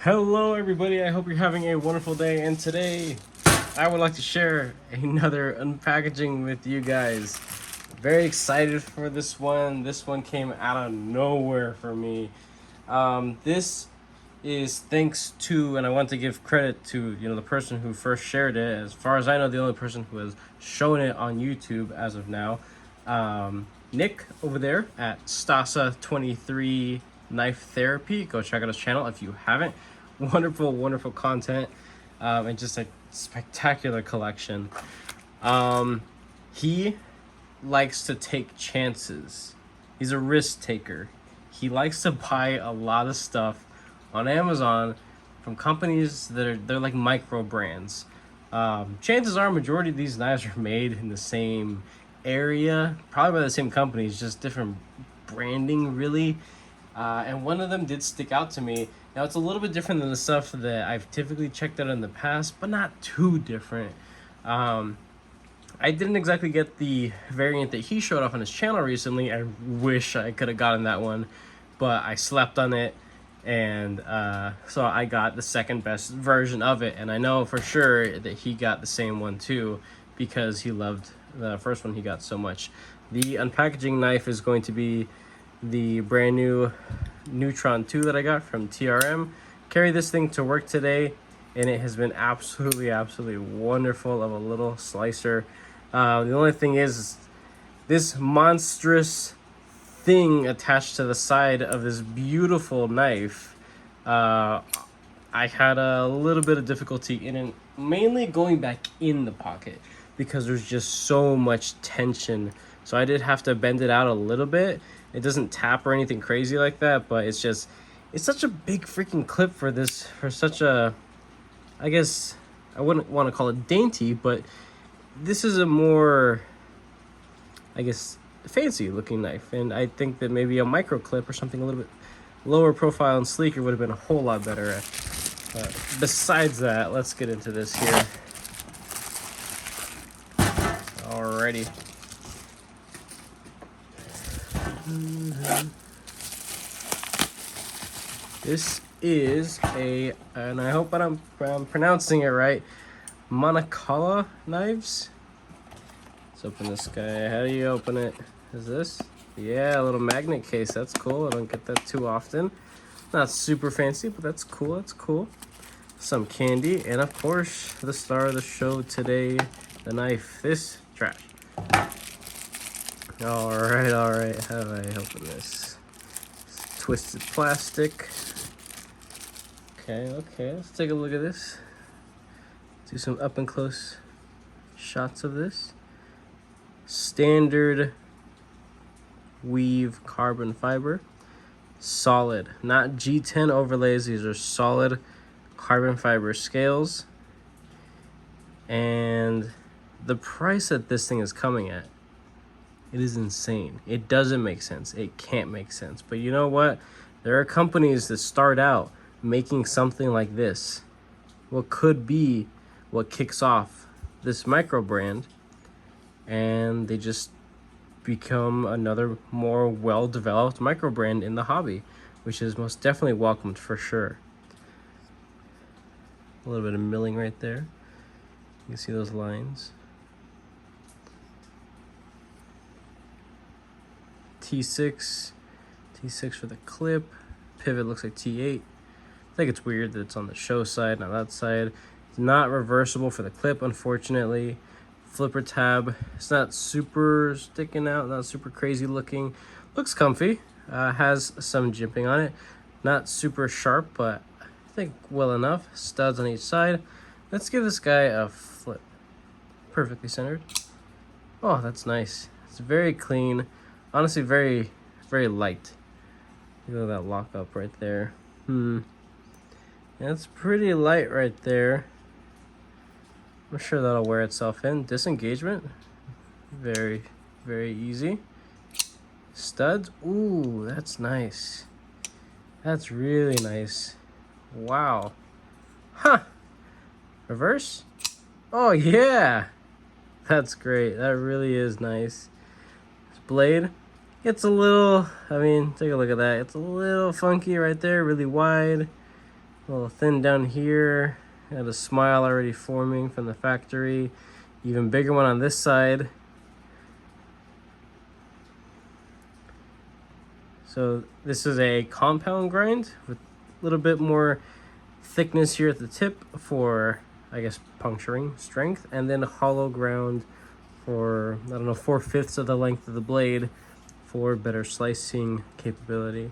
Hello everybody, I hope you're having a wonderful day, and today I would like to share another unpackaging with you guys. Very excited for this one. This one came out of nowhere for me. This is thanks to, and I want to give credit to, the person who first shared it. As far as I know, the only person who has shown it on YouTube as of now. Nick over there at Stasa23 Knife Therapy. Go check out his channel if you haven't. Wonderful, wonderful content, and just a spectacular collection. He likes to take chances. He's a risk taker. He likes to buy a lot of stuff on Amazon from companies they're like micro brands. Chances are, majority of these knives are made in the same area, probably by the same companies, just different branding, really. And one of them did stick out to me. Now, it's a little bit different than the stuff that I've typically checked out in the past, but not too different. I didn't exactly get the variant that he showed off on his channel recently. I wish I could have gotten that one, but I slept on it, and so I got the second best version of it. And I know for sure that he got the same one too, because he loved the first one he got so much. The unpackaging knife is going to be the brand new Neutron 2 that I got from TRM. Carry this thing to work today, and it has been absolutely wonderful of a little slicer. The only thing is this monstrous thing attached to the side of this beautiful knife. I had a little bit of difficulty in it, mainly going back in the pocket, because there's just so much tension. So I did have to bend it out a little bit. It doesn't tap or anything crazy like that, but it's such a big freaking clip for such a, I guess I wouldn't want to call it dainty, but this is a more, I guess, fancy looking knife. And I think that maybe a micro clip or something a little bit lower profile and sleeker would have been a whole lot better. Besides that, let's get into this here. Alrighty. This is and I hope I'm pronouncing it right, Manakala knives. Let's open this guy. How do you open it? Is this? Yeah, a little magnet case. That's cool. I don't get that too often. Not super fancy, but that's cool. That's cool. Some candy, and of course, the star of the show today, the knife. This trash. All right. How do I open this? It's twisted plastic. Okay. Let's take a look at this. Do some up and close shots of this. Standard weave carbon fiber. Solid, not G10 overlays. These are solid carbon fiber scales. And the price that this thing is coming at, it is insane. It doesn't make sense. It can't make sense. But you know what? There are companies that start out making something like this, what could be what kicks off this micro brand, and they just become another more well-developed micro brand in the hobby, which is most definitely welcomed for sure. A little bit of milling right there. You can see those lines. T6 for the clip. Pivot looks like T8. I think it's weird that it's on the show side, not that side. It's not reversible for the clip, unfortunately. Flipper tab. It's not super sticking out, not super crazy looking. Looks comfy. Has some jimping on it. Not super sharp, but I think well enough. Studs on each side. Let's give this guy a flip. Perfectly centered. Oh, that's nice. It's very clean. Honestly, very light. Look at that lock up right there. That's pretty light right there. I'm sure that'll wear itself in. Disengagement, very easy. Studs, ooh, that's nice. That's really nice. Wow. Huh. Reverse? Oh yeah. That's great. That really is nice. This blade, it's a little, take a look at that. It's a little funky right there, really wide. A little thin down here. Got a smile already forming from the factory. Even bigger one on this side. So this is a compound grind with a little bit more thickness here at the tip for, I guess, puncturing strength, and then a hollow ground for, I don't know, 4/5 of the length of the blade for better slicing capability.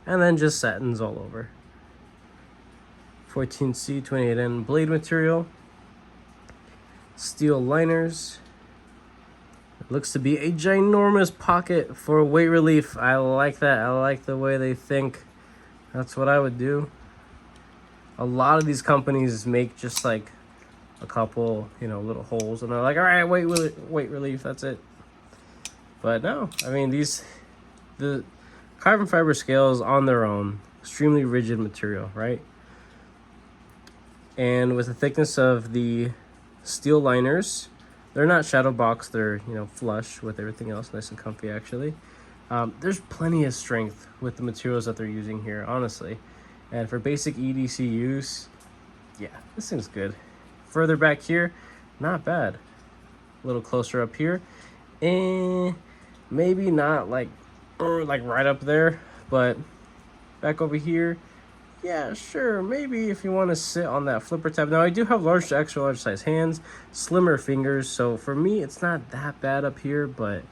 And then just satins all over. 14C 28N blade material. Steel liners. It looks to be a ginormous pocket for weight relief. I like that. I like the way they think. That's what I would do. A lot of these companies make just like a couple, you know, little holes, and they're like, all right, weight relief, that's it. But no, I mean, the carbon fiber scales on their own, extremely rigid material, right? And with the thickness of the steel liners, they're not shadow box, they're, you know, flush with everything else, nice and comfy actually. There's plenty of strength with the materials that they're using here, honestly. And for basic EDC use, yeah, this thing's good. Further back here, not bad. A little closer up here, and maybe not like right up there, but back over here, yeah, sure, maybe if you want to sit on that flipper tab. Now I do have large to extra large size hands, slimmer fingers, so for me it's not that bad up here. But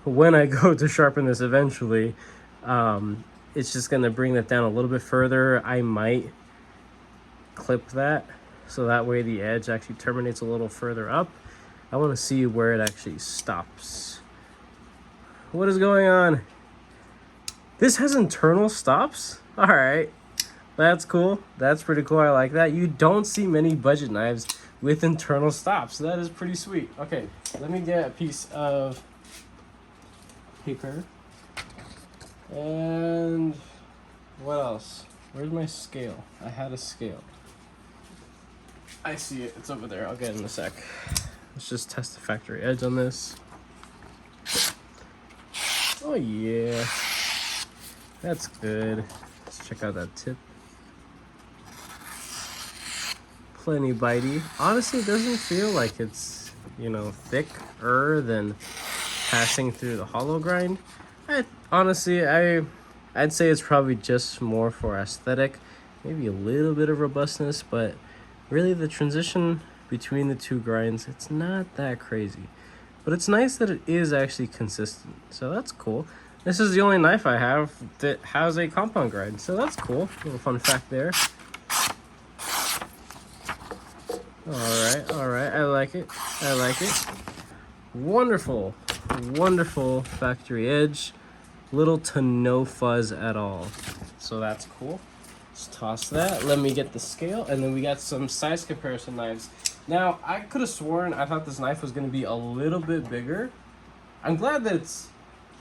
when I go to sharpen this eventually, it's just gonna bring that down a little bit further. I might clip that so that way the edge actually terminates a little further up. I want to see where it actually stops. What is going on? This has internal stops? All right, that's cool. That's pretty cool. I like that. You don't see many budget knives with internal stops. That is pretty sweet. Okay, let me get a piece of paper. And what else? Where's my scale? I had a scale. I see it. It's over there. I'll get it in a sec. Let's just test the factory edge on this. Oh yeah. That's good. Let's check out that tip. Plenty bitey. Honestly, it doesn't feel like it's, you know, thicker than passing through the hollow grind. Honestly, I'd say it's probably just more for aesthetic. Maybe a little bit of robustness, but really the transition between the two grinds, it's not that crazy. But it's nice that it is actually consistent, so that's cool. This is the only knife I have that has a compound grind, so that's cool. Little fun fact there. All right, I like it. I like it. Wonderful, wonderful factory edge. Little to no fuzz at all, so that's cool. Let's toss that. Let me get the scale, and then we got some size comparison knives. Now, I could have sworn I thought this knife was going to be a little bit bigger. I'm glad that it's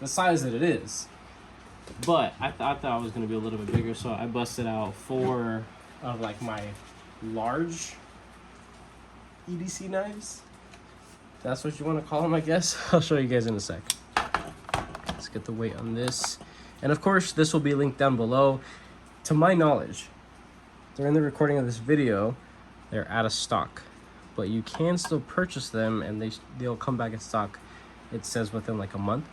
the size that it is, but I thought it was going to be a little bit bigger, so I busted out 4 of like my large EDC knives. That's what you want to call them, I guess. I'll show you guys in a sec. Let's get the weight on this, and of course this will be linked down below. To my knowledge, during the recording of this video, they're out of stock, but you can still purchase them, and they'll come back in stock, it says, within like a month.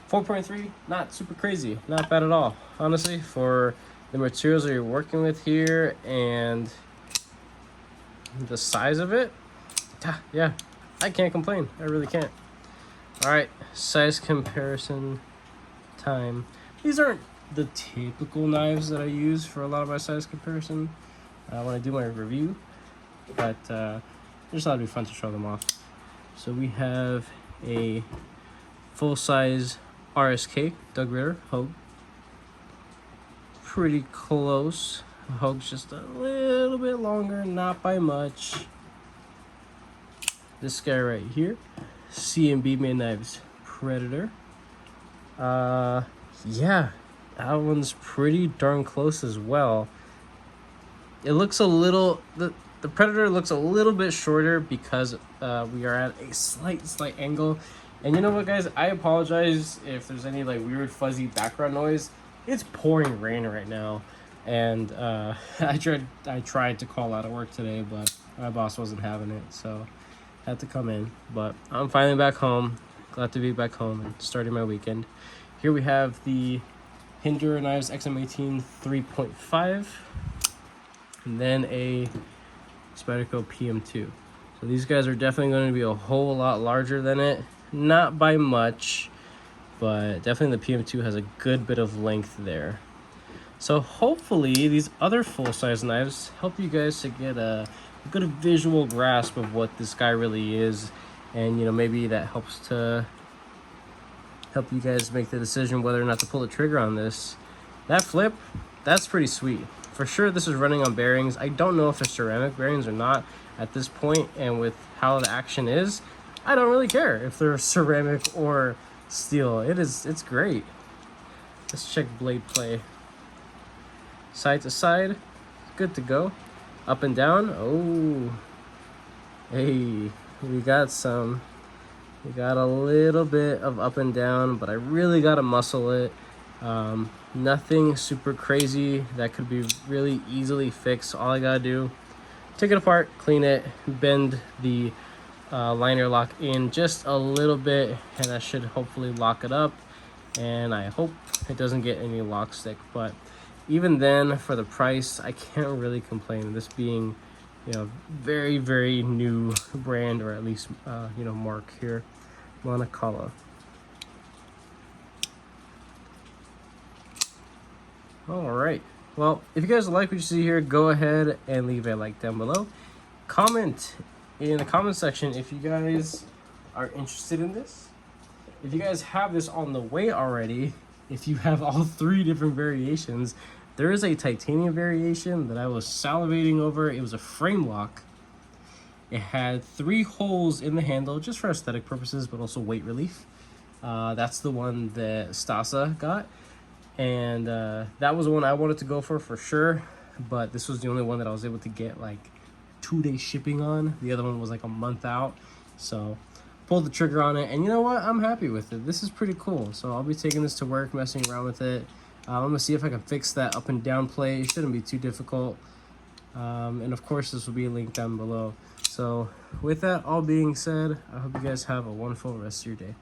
4.3, not super crazy, not bad at all, honestly, for the materials that you're working with here and the size of it. Yeah, I can't complain. I really can't. All right, size comparison time. These aren't the typical knives that I use for a lot of my size comparison when I do my review, but just thought it'd be fun to show them off. So we have a full-size RSK Doug Ritter Hogue. Pretty close. The Hogue's just a little bit longer, not by much. This guy right here, C&B Main Knives Predator. Yeah, that one's pretty darn close as well. It looks a little, the Predator looks a little bit shorter because we are at a slight angle. And you know what, guys, I apologize if there's any like weird fuzzy background noise. It's pouring rain right now. And I tried to call out of work today, but my boss wasn't having it, so I had to come in. But I'm finally back home. Glad to be back home and starting my weekend. Here we have the Hinder Knives XM18 3.5, and then a Spyderco PM2. So these guys are definitely going to be a whole lot larger than it. Not by much, but definitely the PM2 has a good bit of length there. So hopefully these other full-size knives help you guys to get a good visual grasp of what this guy really is, and maybe that helps to help you guys make the decision whether or not to pull the trigger on this. That flip, that's pretty sweet. For sure this is running on bearings. I don't know if it's ceramic bearings or not at this point, and with how the action is, I don't really care if they're ceramic or steel. It's great. Let's check blade play. Side to side, good to go. Up and down, oh, hey, we got a little bit of up and down, but I really gotta muscle it. Nothing super crazy that could be really easily fixed. All I gotta do, take it apart, clean it, bend the liner lock in just a little bit, and that should hopefully lock it up. And I hope it doesn't get any lock stick, but even then, for the price, I can't really complain. This being, very, very new brand, or at least, mark here, Monacola. All right. Well, if you guys like what you see here, go ahead and leave a like down below. Comment in the comment section if you guys are interested in this. If you guys have this on the way already, if you have all 3 different variations, there is a titanium variation that I was salivating over. It was a frame lock. It had 3 holes in the handle just for aesthetic purposes, but also weight relief. That's the one that Stasa got. And that was the one I wanted to go for sure. But this was the only one that I was able to get like 2-day shipping on. The other one was like a month out. So pulled the trigger on it, and you know what? I'm happy with it. This is pretty cool. So I'll be taking this to work, messing around with it. I'm gonna see if I can fix that up and down play. It shouldn't be too difficult. And of course, this will be linked down below. So with that all being said, I hope you guys have a wonderful rest of your day.